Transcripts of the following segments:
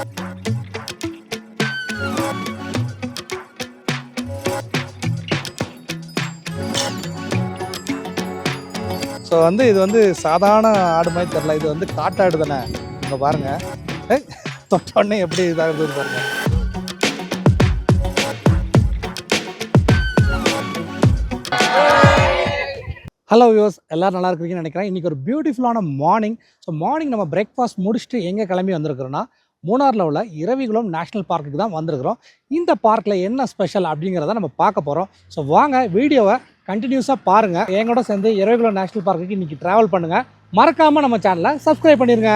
So வந்து இது வந்து சாதாரண ஆடு மாதிரி தெரில, இது வந்து காட்டாடு தானே. இங்கே பாருங்கள், தொட்டோடனே எப்படி இதாகுது பாருங்கள். ஹலோ வியூவர்ஸ், எல்லோரும் நல்லா இருக்கிறீங்கன்னு நினைக்கிறேன். இன்றைக்கி ஒரு பியூட்டிஃபுல்லான மார்னிங். ஸோ மார்னிங் நம்ம பிரேக்ஃபாஸ்ட் முடிச்சுட்டு எங்கே கிளம்பி வந்திருக்கிறோன்னா, மூணாரில் உள்ள இரவிகுளம் நேஷ்னல் பார்க்குக்கு தான் வந்திருக்கிறோம். இந்த பார்க்கில் என்ன ஸ்பெஷல் அப்படிங்கிறத நம்ம பார்க்க போகிறோம். ஸோ வாங்க வீடியோவை கண்டினியூஸாக பாருங்கள். எங்களோட சேர்ந்து இரவிகுளம் நேஷ்னல் பார்க்குக்கு இன்றைக்கி ட்ராவல் பண்ணுங்கள். மறக்காமல் நம்ம சேனலை சப்ஸ்கிரைப் பண்ணிடுங்க.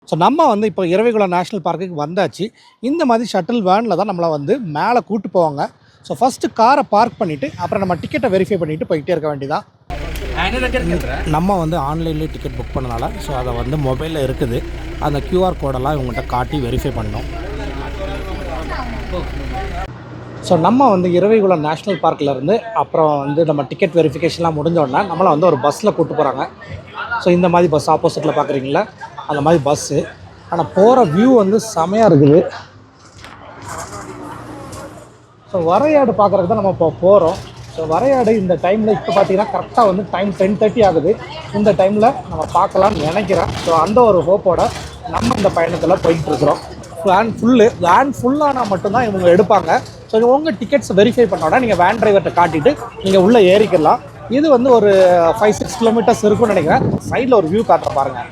ஸோ நம்ம வந்து இப்போ இரவிகுளம் நேஷ்னல் பார்க்குக்கு வந்தாச்சு. இந்த மாதிரி ஷட்டில் வேனில் தான் நம்மளை வந்து மேலே கூட்டு போவாங்க. ஸோ ஃபஸ்ட்டு காரை பார்க் பண்ணிவிட்டு அப்புறம் நம்ம டிக்கெட்டை வெரிஃபை பண்ணிவிட்டு போயிட்டே இருக்க வேண்டியதான். நம்ம வந்து ஆன்லைன்லேயே டிக்கெட் புக் பண்ணனால ஸோ அதை வந்து மொபைலில் இருக்குது. அந்த கியூஆர் கோடெல்லாம் இவங்கள்ட்ட காட்டி வெரிஃபை பண்ணோம். ஸோ நம்ம வந்து இரவிகுளம் நேஷ்னல் பார்க்கிலேருந்து அப்புறம் வந்து நம்ம டிக்கெட் வெரிஃபிகேஷன்லாம் முடிஞ்சோடனே நம்மளை வந்து ஒரு பஸ்ஸில் கூப்பிட்டு போகிறாங்க. ஸோ இந்த மாதிரி பஸ் ஆப்போசிட்டில் பார்க்குறீங்களா, அந்த மாதிரி பஸ்ஸு. ஆனால் போகிற வியூ வந்து செமையாக இருக்குது. ஸோ வரையாடு பார்க்குறதுக்கு தான் நம்ம இப்போ போகிறோம். ஸோ வரையாடு இந்த டைமில் இப்போ பார்த்தீங்கன்னா கரெக்டாக வந்து டைம் 10:30 ஆகுது. இந்த டைமில் நம்ம பார்க்கலாம்னு நினைக்கிறேன். ஸோ அந்த ஒரு ஹோப்போட நம்ம இந்த பயணத்தில் போயிட்டுருக்குறோம். வேன் ஃபுல்லானால் மட்டும்தான் இவங்க எடுப்பாங்க. ஸோ உங்கள் டிக்கெட்ஸ் வெரிஃபை பண்ணோன்னா நீங்கள் வேன் டிரைவர்கிட்ட காட்டிட்டு நீங்கள் உள்ளே ஏறிக்கலாம். இது வந்து ஒரு 5-6 கிலோமீட்டர்ஸ் இருக்கும்னு நினைக்கிறேன். சைடில் ஒரு வியூ காட்டுற பாருங்கள்.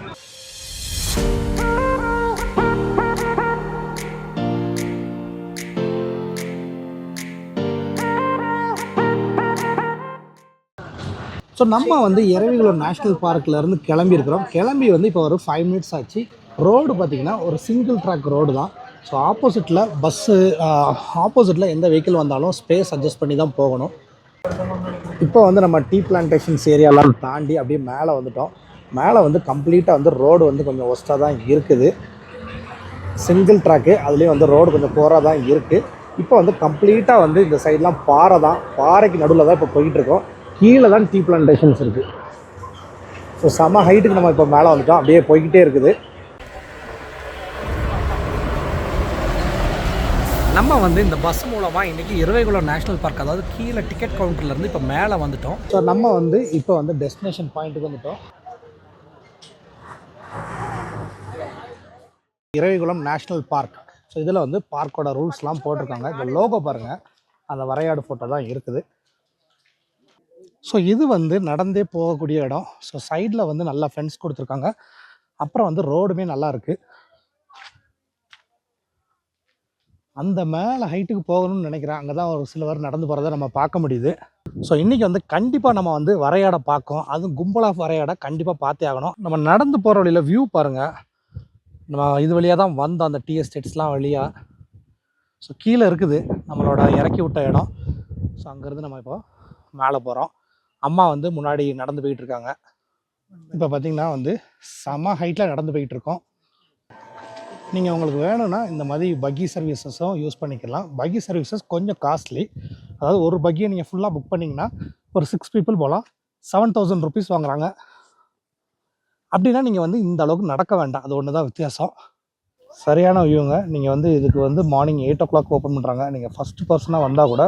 ஸோ நம்ம வந்து இரவிகுளம் நேஷ்னல் பார்க்கிலேருந்து கிளம்பியிருக்கிறோம். கிளம்பி வந்து இப்போ ஒரு 5 மினிட்ஸ் ஆச்சு. ரோடு பார்த்திங்கன்னா ஒரு சிங்கிள் ட்ராக் ரோடு தான். ஸோ ஆப்போசிட்டில் பஸ்ஸு, ஆப்போசிட்டில் எந்த வெஹிக்கிள் வந்தாலும் ஸ்பேஸ் அட்ஜஸ்ட் பண்ணி தான் போகணும். இப்போ வந்து நம்ம டீ பிளான்டேஷன்ஸ் ஏரியாலாம் தாண்டி அப்படியே மேலே வந்துட்டோம். மேலே வந்து கம்ப்ளீட்டாக வந்து ரோடு வந்து கொஞ்சம் ஒஸ்ட்டாக தான் இருக்குது. சிங்கிள் ட்ராக்கு, அதுலேயும் வந்து ரோடு கொஞ்சம் போராக தான் இருக்குது. இப்போ வந்து கம்ப்ளீட்டாக வந்து இந்த சைட்லாம் பாறை தான். பாறைக்கு நடுவில் தான் இப்போ போயிட்டுருக்கோம். கீழே தான் டீ பிளான்டேஷன்ஸ் இருக்குது. ஸோ செம ஹைட்டுக்கு நம்ம இப்போ மேலே வந்துட்டோம். அப்படியே போய்கிட்டே இருக்குது. நம்ம வந்து இந்த பஸ் மூலமாக இன்றைக்கி இரவிகுளம் நேஷ்னல் பார்க், அதாவது கீழே டிக்கெட் கவுண்டர்லேருந்து இப்போ மேலே வந்துட்டோம். ஸோ நம்ம வந்து இப்போ வந்து டெஸ்டினேஷன் பாயிண்ட்டுக்கு வந்துட்டோம். Eravikulam national park. ஸோ இதில் வந்து பார்க்கோட ரூல்ஸ்லாம் போட்டிருக்காங்க. இந்த லோகோ பாருங்கள், அந்த வரையாடு ஃபோட்டோ தான் இருக்குது. ஸோ இது வந்து நடந்தே போகக்கூடிய இடம். ஸோ சைடில் வந்து நல்லா ஃபென்ஸ் கொடுத்துருக்காங்க. அப்புறம் வந்து ரோடுமே நல்லா இருக்குது. அந்த மேலே ஹைட்டுக்கு போகணும்னு நினைக்கிறேன். அங்கே தான் ஒரு சிலவர் நடந்து போகிறத நம்ம பார்க்க முடியுது. ஸோ இன்றைக்கி வந்து கண்டிப்பாக நம்ம வந்து வரையாடை பார்க்கோம். அதுவும் கும்பலாக வரையாடை கண்டிப்பாக பார்த்தே ஆகணும். நம்ம நடந்து போகிற வழியில் வியூ பாருங்கள். நம்ம இது வழியாக தான் வந்தோம், அந்த டீ எஸ்டேட்ஸ்லாம் வழியாக. ஸோ கீழே இருக்குது நம்மளோட இறக்கி விட்ட இடம். ஸோ அங்கேருந்து நம்ம இப்போ மேலே போகிறோம். அம்மா வந்து முன்னாடி நடந்து போயிட்டுருக்காங்க. இப்போ பார்த்திங்கன்னா வந்து செம ஹைட்டில் நடந்து போயிட்டுருக்கோம். நீங்கள் உங்களுக்கு வேணும்னா இந்த மாதிரி பக்கி சர்வீசஸும் யூஸ் பண்ணிக்கலாம். பக்கி சர்வீசஸ் கொஞ்சம் காஸ்ட்லி. அதாவது ஒரு பக்கியை நீங்கள் ஃபுல்லாக புக் பண்ணிங்கன்னா ஒரு 6 பீப்புள் போகலாம். 7000 ருபீஸ் வாங்குறாங்க. அப்படின்னா நீங்கள் வந்து இந்த அளவுக்கு நடக்க வேண்டாம். அது ஒன்று தான் வித்தியாசம். சரியான வியூங்க. நீங்கள் வந்து இதுக்கு வந்து மார்னிங் 8 o'clock ஓப்பன் பண்ணுறாங்க. நீங்கள் ஃபஸ்ட்டு பர்சனாக வந்தால் கூட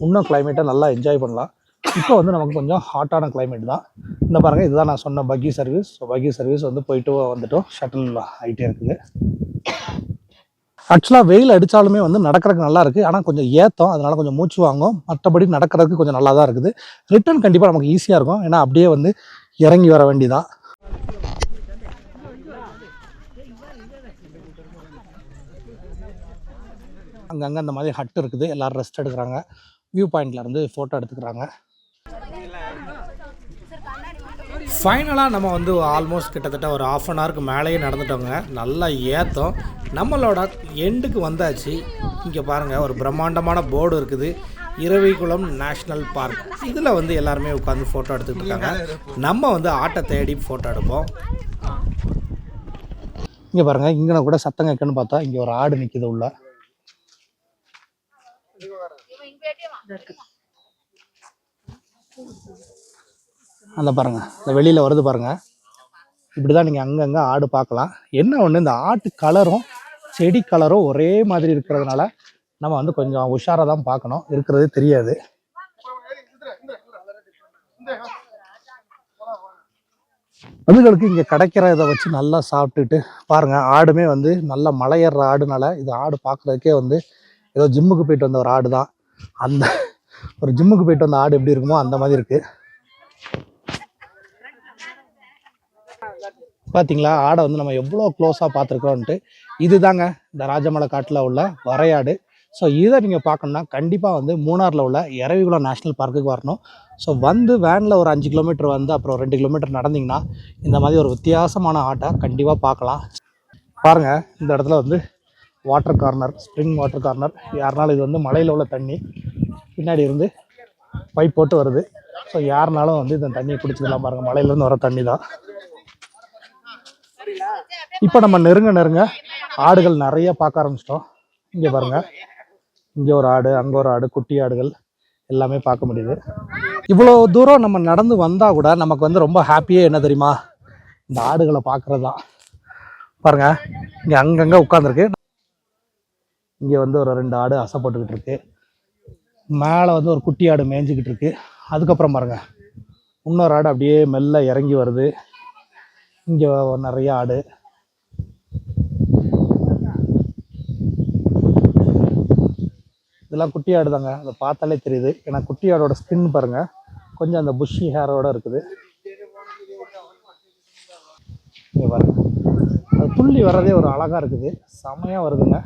இன்னும் கிளைமேட்டை நல்லா என்ஜாய் பண்ணலாம். இப்போ வந்து நமக்கு கொஞ்சம் ஹாட்டான கிளைமேட் தான். இந்த பாருங்கள், இதுதான் நான் சொன்ன பக்கி சர்வீஸ். ஸோ பக்கி சர்வீஸ் வந்து போயிட்டு வந்துட்டோம். ஷட்டில் ஆகிட்டே இருக்குது. ஆக்சுவலாக வெயில் அடித்தாலுமே வந்து நடக்கிறதுக்கு நல்லா இருக்குது. ஆனால் கொஞ்சம் ஏற்றம், அதனால் கொஞ்சம் மூச்சு வாங்கும். மற்றபடி நடக்கிறதுக்கு கொஞ்சம் நல்லா தான் இருக்குது. ரிட்டர்ன் கண்டிப்பாக நமக்கு ஈஸியாக இருக்கும். ஏன்னா அப்படியே வந்து இறங்கி வர வேண்டியதான். அங்கங்கே அந்த மாதிரி ஹட் இருக்குது. எல்லோரும் ரெஸ்ட் எடுக்கிறாங்க. வியூ பாயிண்ட்லேருந்து ஃபோட்டோ எடுத்துக்கிறாங்க. ஃபைனலாக நம்ம வந்து ஆல்மோஸ்ட் கிட்டத்தட்ட ஒரு 1/2 an hourக்கு மேலேயே நடந்துட்டோங்க. நல்லா ஏற்றம். நம்மளோட எண்டுக்கு வந்தாச்சு. இங்கே பாருங்கள், ஒரு பிரம்மாண்டமான போர்டு இருக்குது, இரவிகுளம் நேஷ்னல் பார்க். இதில் வந்து எல்லாருமே உட்காந்து ஃபோட்டோ எடுத்துகிட்டு இருக்காங்க. நம்ம வந்து ஆட்டை தேடி ஃபோட்டோ எடுப்போம். இங்கே பாருங்கள், இங்கே கூட சத்தம் கேட்குன்னு பார்த்தா இங்கே ஒரு ஆடு நிற்கிது உள்ள. அந்த பாருங்க, இந்த வெளியில் வருது பாருங்க. இப்படி தான் நீங்கள் அங்கங்கே ஆடு பார்க்கலாம். என்ன ஒன்று, இந்த ஆட்டு கலரும் செடி கலரும் ஒரே மாதிரி இருக்கிறதுனால நம்ம வந்து கொஞ்சம் உஷாராக தான் பார்க்கணும், இருக்கிறது தெரியாது. அதுகளுக்கு இங்கே கிடைக்கிற இதை வச்சு நல்லா சாப்பிட்டுட்டு பாருங்கள். ஆடுமே வந்து நல்லா மலையேற ஆடுனால இது ஆடு பார்க்குறதுக்கே வந்து ஏதோ ஜிம்முக்கு போயிட்டு வந்த ஒரு ஆடு தான். அந்த ஒரு ஜிம்முக்கு போயிட்டு வந்த ஆடு எப்படி இருக்குமோ அந்த மாதிரி இருக்குது. பார்த்தீங்களா, ஆடை வந்து நம்ம எவ்வளோ க்ளோஸாக பார்த்துருக்கோன்ட்டு. இது தாங்க இந்த ராஜமலை காட்டில் உள்ள வரையாடு. ஸோ இதை நீங்கள் பார்க்கணுன்னா கண்டிப்பாக வந்து மூணாரில் உள்ள எரவிகுளம் நேஷ்னல் பார்க்குக்கு வரணும். ஸோ வந்து வேனில் ஒரு 5 கிலோமீட்டர் வந்து அப்புறம் 2 கிலோமீட்டர் நடந்திங்கன்னா இந்த மாதிரி ஒரு வித்தியாசமான ஆட்டை கண்டிப்பாக பார்க்கலாம். பாருங்கள், இந்த இடத்துல வந்து water corner, spring water corner. யாருனாலும் இது வந்து மலையில் உள்ள தண்ணி பின்னாடி இருந்து பைப் போட்டு வருது. ஸோ யாருனாலும் வந்து இந்த தண்ணியை குடிச்சிக்கலாம். பாருங்கள், மலையிலேருந்து வர தண்ணி தான். இப்போ நம்ம நெருங்க ஆடுகள் நிறைய பார்க்க ஆரம்பிச்சிட்டோம். இங்கே பாருங்க, இங்கே ஒரு ஆடு, அங்கே ஒரு ஆடு, குட்டி ஆடுகள் எல்லாமே பார்க்க முடியுது. இவ்வளோ தூரம் நம்ம நடந்து வந்தால் கூட நமக்கு வந்து ரொம்ப ஹாப்பியே என்ன தெரியுமா, இந்த ஆடுகளை பார்க்குறது தான். பாருங்க, இங்கே அங்கங்கே உட்காந்துருக்கு. இங்கே வந்து ஒரு 2 ஆடு அசைப்பட்டுக்கிட்டு இருக்கு. மேலே வந்து ஒரு குட்டி ஆடு மேய்ஞ்சிக்கிட்டு இருக்கு. அதுக்கப்புறம் பாருங்க, இன்னொரு ஆடு அப்படியே மெல்ல இறங்கி வருது. இங்கே நிறைய ஆடு. இதெல்லாம் குட்டி ஆடு தாங்க, அதை பார்த்தாலே தெரியுது. ஏன்னா குட்டி ஆடோட ஸ்கின் பாருங்க, கொஞ்சம் அந்த புஷி ஹேரோட இருக்குது. இங்கே பாருங்க, அது துள்ளி வர்றதே ஒரு அழகாக இருக்குது. செமையாக வருதுங்க,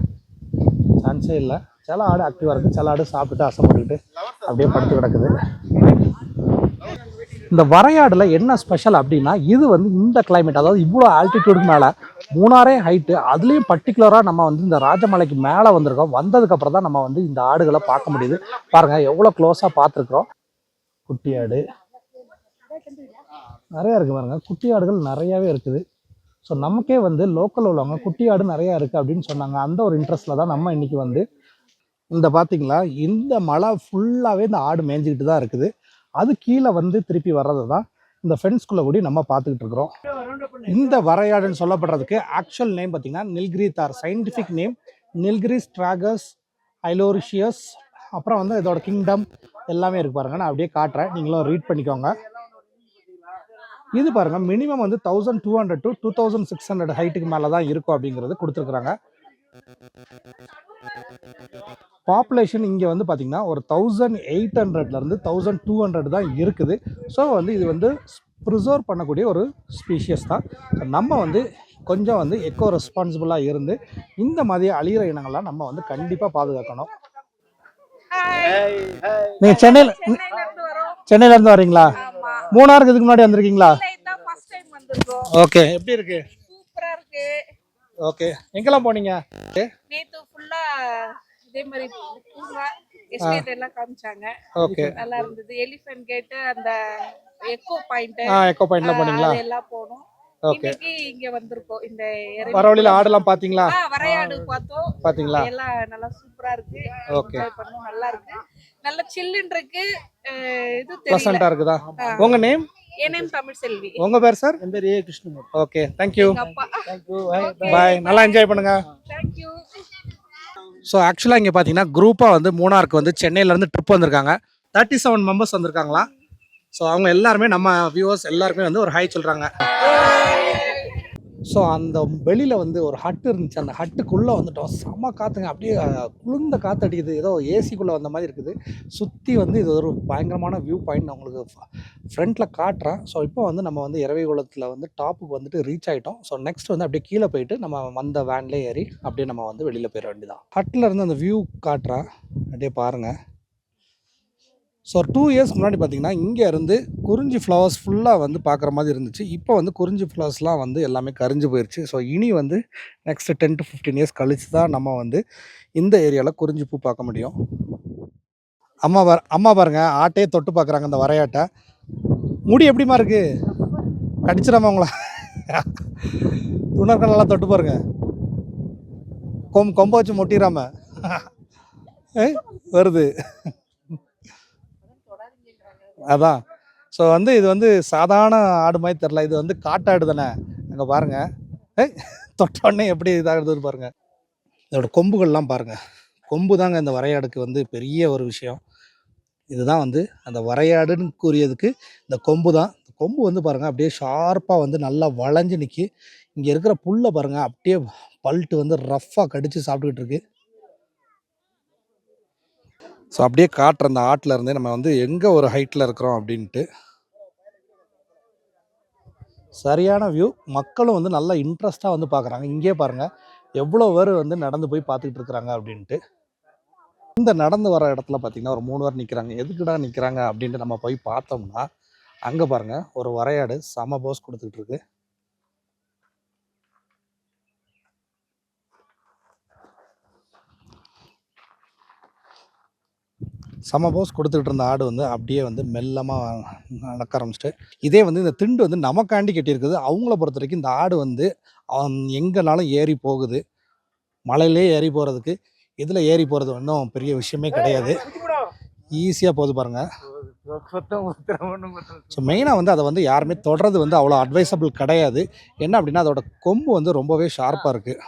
சான்ஸே இல்லை. சில ஆடு ஆக்டிவாக இருக்குது, சில ஆடு சாப்பிட்டுட்டு அசைப்பட்டுக்கிட்டு அப்படியே படுத்து கிடக்குது. இந்த வரையாடில் என்ன ஸ்பெஷல் அப்படின்னா, இது வந்து இந்த கிளைமேட், அதாவது இவ்வளோ ஆல்டிடியூடுக்கு மேலே, மூணாரே ஹைட்டு, அதுலேயும் பர்டிகுலராக நம்ம வந்து இந்த ராஜமலைக்கு மேலே வந்திருக்கோம். வந்ததுக்கப்புறம் தான் நம்ம வந்து இந்த ஆடுகளை பார்க்க முடியுது. பாருங்கள், எவ்வளோ க்ளோஸாக பார்த்துருக்குறோம். குட்டி ஆடு நிறையா இருக்குது பாருங்க, குட்டி ஆடுகள் நிறையாவே இருக்குது. ஸோ நமக்கே வந்து லோக்கல் உள்ளவங்க குட்டி ஆடு நிறையா இருக்குது அப்படின்னு சொன்னாங்க. அந்த ஒரு இன்ட்ரெஸ்ட்டில் தான் நம்ம இன்றைக்கி வந்து இந்த பார்த்தீங்களா, இந்த மலை ஃபுல்லாகவே இந்த ஆடு மேய்ஞ்சிக்கிட்டு தான் இருக்குது. அது கீழே வந்து திருப்பி வர்றது தான் இந்த ஃபென்ஸ்குள்ளே கூடி நம்ம பார்த்துக்கிட்டு இருக்கிறோம். இந்த வரையாடுன்னு சொல்லப்படுறதுக்கு ஆக்சுவல் நேம் பார்த்தீங்கன்னா நில்கிரிதார், சயின்டிஃபிக் நேம் நில்கிரிஸ் ட்ராகஸ் ஐலோரிஷியஸ். அப்புறம் வந்து இதோட கிங்டம் எல்லாமே இருக்கு பாருங்க, நான் அப்படியே காட்டுறேன், நீங்களும் ரீட் பண்ணிக்கோங்க. இது பாருங்க, மினிமம் வந்து 1200 to 2600 ஹைட்டுக்கு மேலே தான் இருக்கும் அப்படிங்கிறது கொடுத்துருக்குறாங்க. பாப்புலேஷன் இங்கே வந்து பார்த்தீங்கன்னா ஒரு 1800லேருந்து 1200 தான் இருக்குது. ஸோ வந்து இது வந்து ப்ரிசர்வ் பண்ணக்கூடிய ஒரு ஸ்பீஷியஸ் தான். நம்ம வந்து கொஞ்சம் வந்து எக்கோ ரெஸ்பான்சிபிளாக இருந்து இந்த மாதிரி அழிகிற இனங்கள்லாம் நம்ம வந்து கண்டிப்பாக பாதுகாக்கணும். நீங்கள் சென்னையிலேருந்து வரீங்களா? மூணாருக்கு இதுக்கு முன்னாடி வந்திருக்கீங்களா? ஓகே, எப்படி இருக்கு? சூப்பரா இருக்கு. ஓகே, எங்கெல்லாம் போனீங்க? நேத்து ஃபுல்லா இதே மாதிரி பூங்கா எஸ்டேட் எல்லாம் காமிச்சாங்க. ஓகே, நல்லா இருந்தது. எலிஃபென்ட் கேட், அந்த எக்கோ பாயிண்ட், எக்கோ பாயிண்ட்ல போனீங்களா? எல்லாம் போனோம். ஓகே, இன்னைக்கு இங்க வந்திருக்கோம். இந்த வரவழியில ஆடெல்லாம் பாத்தீங்களா? வரையாடு பார்த்தோம். பாத்தீங்களா? எல்லாம் நல்லா சூப்பரா இருக்கு. ஓகே, என்ஜாய் பண்ணோம். நல்லா இருக்கு, நல்ல சில்லுன்னு இருக்கு. இது ப்ளசன்ட்டா இருக்குதா? உங்க நேம்? என் நேம் தமிழ்செல்வி. உங்க பேர் சார்? என் பேர் A Krishnamurthy. Okay, thank you. Thank you, bye. நல்லா என்ஜாய் பண்ணுங்க. தேங்க்யூ. ஸோ ஆக்சுவலாக இங்கே பார்த்தீங்கன்னா குரூப்பாக வந்து மூணாருக்கு வந்து சென்னையிலேருந்து ட்ரிப் வந்திருக்காங்க. 37 மெம்பர்ஸ் வந்திருக்காங்களா. ஸோ அவங்க எல்லாருமே நம்ம வியூவர்ஸ் எல்லாருமே வந்து ஒரு ஹாய் சொல்கிறாங்க. ஸோ அந்த வெளியில் வந்து ஒரு ஹட்டு இருந்துச்சு, அந்த ஹட்டுக்குள்ளே வந்துட்டோம். செம்ம காற்றுங்க, அப்படியே குளிர்ந்த காற்று அடிக்குது, ஏதோ ஏசிக்குள்ளே வந்த மாதிரி இருக்குது. சுற்றி வந்து இது ஒரு பயங்கரமான வியூ பாயிண்ட் நான் உங்களுக்கு ஃப்ரண்ட்டில் காட்டுறேன். ஸோ இப்போ வந்து நம்ம வந்து இரவைகுளத்தில் வந்து டாப்புக்கு வந்துட்டு ரீச் ஆகிட்டோம். ஸோ நெக்ஸ்ட் வந்து அப்படியே கீழே போயிட்டு நம்ம வந்த வேன்லேயே ஏறி அப்படியே நம்ம வந்து வெளியில் போயிட வேண்டியதான். ஹட்டில் இருந்து அந்த வியூ காட்டுறேன், அப்படியே பாருங்கள். ஸோ 2 இயர்ஸ்க்கு முன்னாடி பார்த்திங்கன்னா இங்கே இருந்து குறிஞ்சி ஃப்ளவர்ஸ் ஃபுல்லாக வந்து பார்க்குற மாதிரி இருந்துச்சு. இப்போ வந்து குறிஞ்சி ஃப்ளவர்ஸ்லாம் வந்து எல்லாமே கரிஞ்சு போயிடுச்சு. ஸோ இனி வந்து நெக்ஸ்ட்டு 10 to 15 இயர்ஸ் கழிச்சு தான் நம்ம வந்து இந்த ஏரியாவில் குறிஞ்சி பூ பார்க்க முடியும். அம்மா பாருங்க, ஆட்டையே தொட்டு பார்க்குறாங்க இந்த வரையாட்டை. முடி எப்படிமா இருக்குது? கடிச்சிடாம உங்களா? துணர்கள் நல்லா தொட்டு பாருங்க, கொம்பை வச்சு முட்டிடாம. வருது. அதான். ஸோ வந்து இது வந்து சாதாரண ஆடு மாதிரி தெரில. இது வந்து காட்டாடு தானே. அங்கே பாருங்க. ஏய் தொட்ட உடனே எப்படி இதாகுதுன்னு பாருங்க. இதோட கொம்புகள்லாம் பாருங்க. கொம்பு தாங்க இந்த வரையாடுக்கு வந்து பெரிய ஒரு விஷயம். இதுதான் வந்து அந்த வரையாடுன்னு கூறியதுக்கு இந்த கொம்பு தான். கொம்பு வந்து பாருங்க அப்படியே ஷார்ப்பாக வந்து நல்லா வளைஞ்சு நிற்கி. இங்கே இருக்கிற புல்லை பாருங்க அப்படியே பல்ட்டு வந்து ரஃப்பாக கடிச்சு சாப்பிட்டுக்கிட்டு இருக்கு. ஸோ அப்படியே காட்டுற அந்த ஆட்டில் இருந்தே நம்ம வந்து எங்கே ஒரு ஹைட்டில் இருக்கிறோம் அப்படின்ட்டு. சரியான வியூ. மக்களும் வந்து நல்லா இன்ட்ரெஸ்ட்டாக வந்து பார்க்குறாங்க. இங்கே பாருங்கள் எவ்வளோ பேர் வந்து நடந்து போய் பார்த்துக்கிட்டு இருக்கிறாங்க அப்படின்ட்டு. இந்த நடந்து வர இடத்துல பார்த்தீங்கன்னா ஒரு 3 பேர் நிற்கிறாங்க. எதுக்குடா நிற்கிறாங்க அப்படின்ட்டு நம்ம போய் பார்த்தோம்னா, அங்கே பாருங்கள் ஒரு வரையாடு செம போஸ் கொடுத்துக்கிட்டு இருக்கு. செம போஸ் கொடுத்துக்கிட்டு இருந்த ஆடு வந்து அப்படியே வந்து மெல்லமாக நடக்க ஆரம்பிச்சிட்டு. இதே வந்து இந்த திண்டு வந்து நமக்காண்டி கட்டியிருக்குது. அவங்கள பொறுத்த வரைக்கும் இந்த ஆடு வந்து எங்கேனாலும் ஏறி போகுது. மலையிலே ஏறி போகிறதுக்கு இதில் ஏறி போகிறது ஒன்றும் பெரிய விஷயமே கிடையாது. ஈஸியாக போகுது பாருங்கள். ஸோ மெயினாக வந்து அதை வந்து யாருமே தொடர்றது வந்து அவ்வளோ அட்வைசபிள் கிடையாது. என்ன அப்படின்னா அதோட கொம்பு வந்து ரொம்பவே ஷார்ப்பாக இருக்குது.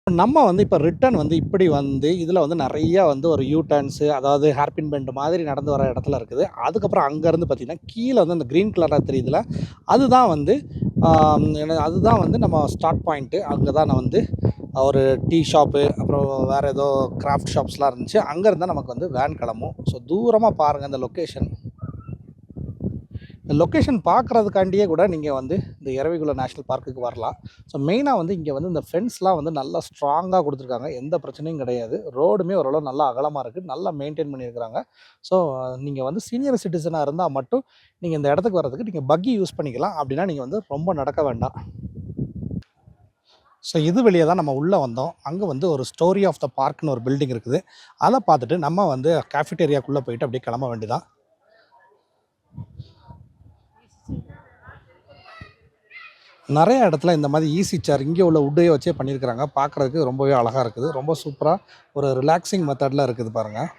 நம்ம வந்து இப்போ ரிட்டர்ன் வந்து இப்படி வந்து இதில் வந்து நிறையா வந்து ஒரு யூ டர்ன்ஸு, அதாவது ஹேர்பின் பெண்ட் மாதிரி நடந்து வர இடத்துல இருக்குது. அதுக்கப்புறம் அங்கேருந்து பார்த்திங்கன்னா கீழே வந்து அந்த க்ரீன் கலராக தெரியுதுல, அதுதான் வந்து அதுதான் வந்து நம்ம ஸ்டார்ட் பாயிண்ட்டு. அங்கே தான் நான் வந்து ஒரு டீ ஷாப்பு, அப்புறம் வேறு ஏதோ கிராஃப்ட் ஷாப்ஸ்லாம் இருந்துச்சு. அங்கே இருந்தால் நமக்கு வந்து வேன் கிளம்பும். ஸோ தூரமாக பாருங்கள் இந்த லொக்கேஷன். இந்த லொக்கேஷன் பார்க்குறதுக்காண்டியே கூட நீங்கள் வந்து இந்த எரவிகுளம் நேஷ்னல் பார்க்குக்கு வரலாம். ஸோ மெயினாக வந்து இங்கே வந்து இந்த ஃபென்ஸ்லாம் வந்து நல்லா ஸ்ட்ராங்காக கொடுத்துருக்காங்க. எந்த பிரச்சனையும் கிடையாது. ரோடுமே ஓரளவு நல்லா அகலமாக இருக்குது. நல்லா மெயின்டைன் பண்ணியிருக்கிறாங்க. ஸோ நீங்கள் வந்து சீனியர் சிட்டிசனாக இருந்தால் மட்டும் நீங்கள் இந்த இடத்துக்கு வர்றதுக்கு நீங்கள் பக்கி யூஸ் பண்ணிக்கலாம். அப்படின்னா நீங்கள் வந்து ரொம்ப நடக்க வேண்டாம். ஸோ இது வெளியே தான் நம்ம உள்ளே வந்தோம். அங்கே வந்து ஒரு ஸ்டோரி ஆஃப் த பார்க்னு ஒரு பில்டிங் இருக்குது. அதை பார்த்துட்டு நம்ம வந்து கேஃபிடேரியாக்குள்ளே போயிட்டு அப்படியே கிளம்ப வேண்டியதான். நிறைய இடத்துல இந்த மாதிரி ஈஸி சேர் இங்கே உள்ள உட்டையை வச்சே பண்ணியிருக்கிறாங்க. பார்க்குறதுக்கு ரொம்பவே அழகாக இருக்குது. ரொம்ப சூப்பராக ஒரு ரிலாக்ஸிங் மெத்தடில் இருக்குது பாருங்கள்.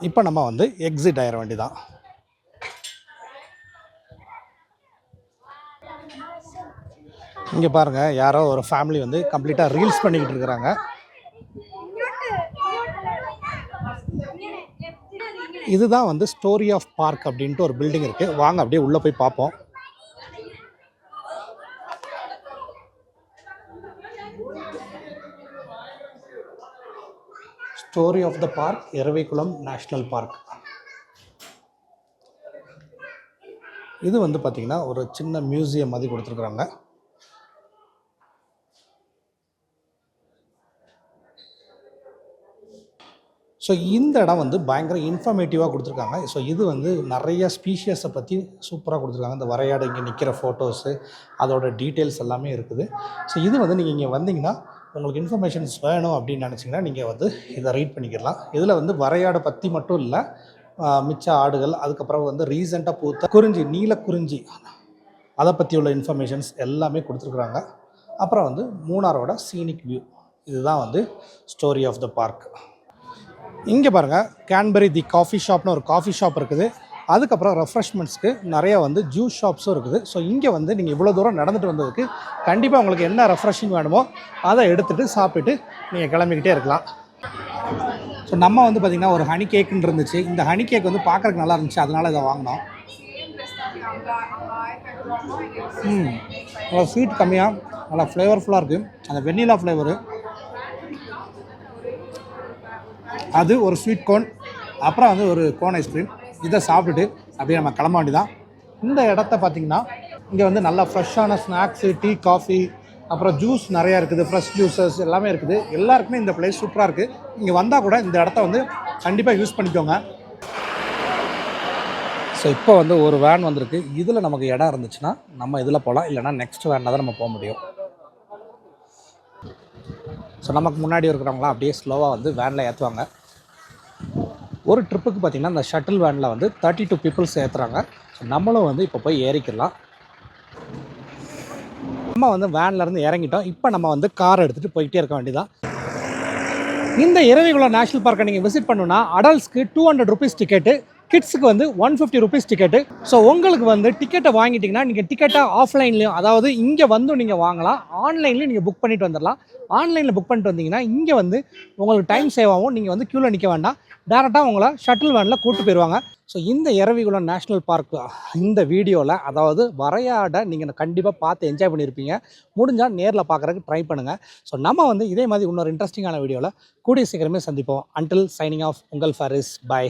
இப்போ நம்ம வந்து எக்ஸிட் ஆகிட வேண்டியதான். இங்கே பாருங்கள் யாரோ ஒரு ஃபேமிலி வந்து கம்ப்ளீட்டாக ரீல்ஸ் பண்ணிக்கிட்டு இருக்கிறாங்க. இதுதான் வந்து ஸ்டோரி ஆஃப் பார்க் அப்படின்ட்டு ஒரு பில்டிங் இருக்குது. வாங்க அப்படியே உள்ளே போய் பார்ப்போம். Story of the park, Eravikulam national park. இது வந்து பார்த்திங்கன்னா ஒரு சின்ன மியூசியம் மாதிரி கொடுத்துருக்குறாங்க. ஸோ இந்த இடம் வந்து பயங்கர இன்ஃபர்மேட்டிவாக கொடுத்துருக்காங்க. ஸோ இது வந்து நிறைய ஸ்பீஷியஸை பற்றி சூப்பராக கொடுத்துருக்காங்க. இந்த வரையாடு இங்கே நிற்கிற ஃபோட்டோஸு, அதோட டீட்டெயில்ஸ் எல்லாமே இருக்குது. ஸோ இது வந்து நீங்கள் இங்கே வந்தீங்கன்னா உங்களுக்கு இன்ஃபர்மேஷன்ஸ் வேணும் அப்படின்னு நினச்சிங்கன்னா நீங்கள் வந்து இதை ரீட் பண்ணிக்கலாம். இதில் வந்து வரையாடை பற்றி மட்டும் இல்லை, மிச்ச ஆடுகள், அதுக்கப்புறம் வந்து ரீசெண்டாக பூத்த குறிஞ்சி, நீலக்குறிஞ்சி, அதை பற்றி உள்ள இன்ஃபர்மேஷன்ஸ் எல்லாமே கொடுத்துருக்குறாங்க. அப்புறம் வந்து மூணாரோட சீனிக் வியூ. இதுதான் வந்து ஸ்டோரி ஆஃப் த பார்க். இங்கே பாருங்கள் கேன்பெரி தி காஃபி ஷாப்னு ஒரு காஃபி ஷாப் இருக்குது. அதுக்கப்புறம் ரெஃப்ரெஷ்மெண்ட்ஸ்க்கு நிறையா வந்து ஜூஸ் ஷாப்ஸும் இருக்குது. ஸோ இங்கே வந்து நீங்கள் இவ்வளோ தூரம் நடந்துட்டு வந்ததுக்கு கண்டிப்பாக உங்களுக்கு என்ன ரெஃப்ரெஷிங் வேணுமோ அதை எடுத்துகிட்டு சாப்பிட்டுட்டு நீங்கள் கிளம்பிக்கிட்டே இருக்கலாம். ஸோ நம்ம வந்து பார்த்திங்கன்னா ஒரு ஹனி கேக்குன்னு இருந்துச்சு. இந்த ஹனி கேக் வந்து பார்க்குறதுக்கு நல்லா இருந்துச்சு, அதனால் இதை வாங்கினோம். நல்லா ஸ்வீட் கம்மியாக நல்லா ஃப்ளேவர்ஃபுல்லாக இருக்குது. அந்த வெண்ணிலா ஃப்ளேவரு, அது ஒரு ஸ்வீட் கோன், அப்புறம் வந்து ஒரு கோன் ஐஸ்கிரீம். இதை சாப்பிட்டுட்டு அப்படியே நம்ம கிளம்ப வேண்டியதான். இந்த இடத்த பார்த்திங்கன்னா இங்கே வந்து நல்லா ஃப்ரெஷ்ஷான ஸ்நாக்ஸு, டீ, காஃபி, அப்புறம் ஜூஸ் நிறையா இருக்குது. ஃப்ரெஷ் ஜூஸஸ் எல்லாமே இருக்குது. எல்லாருக்குமே இந்த பிளேஸ் சூப்பராக இருக்குது. இங்கே வந்தால் கூட இந்த இடத்த வந்து கண்டிப்பாக யூஸ் பண்ணிக்கோங்க. ஸோ இப்போ வந்து ஒரு வேன் வந்திருக்கு. இதில் நமக்கு இடம் இருந்துச்சுன்னா நம்ம இதில் போகலாம், இல்லைனா நெக்ஸ்ட் வேனில் தான் நம்ம போக முடியும். ஸோ நமக்கு முன்னாடி இருக்கிறவங்களாம் அப்படியே ஸ்லோவாக வந்து வேனில் ஏற்றுவாங்க. ஒரு ட்ரிப்புக்கு பார்த்திங்கன்னா இந்த ஷட்டில் வேனில் வந்து 32 பீப்புள்ஸ் ஏற்றுறாங்க. ஸோ நம்மளும் வந்து இப்போ போய் ஏறிக்கலாம். நம்ம வந்து வேன்லேருந்து இறங்கிட்டோம். இப்போ நம்ம வந்து காரை எடுத்துகிட்டு போய்கிட்டே இருக்க வேண்டியதான். இந்த இரவிகுளம் நேஷனல் பார்க்கை நீங்கள் விசிட் பண்ணணும்னா அடல்ட்ஸ்க்கு 200 ருபீஸ் டிக்கெட்டு, கிட்ஸுக்கு வந்து 150 ருபீஸ் டிக்கெட்டு. ஸோ உங்களுக்கு வந்து டிக்கெட்டை வாங்கிட்டிங்கன்னா நீங்கள் டிக்கெட்டை ஆஃப்லைன்லேயும், அதாவது இங்கே வந்து நீங்கள் வாங்கலாம், ஆன்லைன்லேயும் நீங்கள் புக் பண்ணிட்டு வந்துடலாம். ஆன்லைனில் புக் பண்ணிட்டு வந்தீங்கன்னா இங்கே வந்து உங்களுக்கு டைம் சேவ் ஆகும். நீங்கள் வந்து க்யூவில் நிற்க வேண்டாம், டேரெக்டாக உங்களை ஷட்டில் வேனில் கூப்பிட்டு போயிடுவாங்க. ஸோ இந்த இரவிகுளம் நேஷ்னல் பார்க் இந்த வீடியோவில், அதாவது வரையாடை நீங்கள் கண்டிப்பாக பார்த்து என்ஜாய் பண்ணியிருப்பீங்க. முடிஞ்சால் நேரில் பார்க்குறதுக்கு ட்ரை பண்ணுங்கள். ஸோ நம்ம வந்து இதே மாதிரி இன்னொரு இன்ட்ரெஸ்டிங்கான வீடியோவில் கூடிய சீக்கிரமே சந்திப்போம். அன்டில் சைனிங் ஆஃப், உங்கள் ஃபாரிஸ். பை.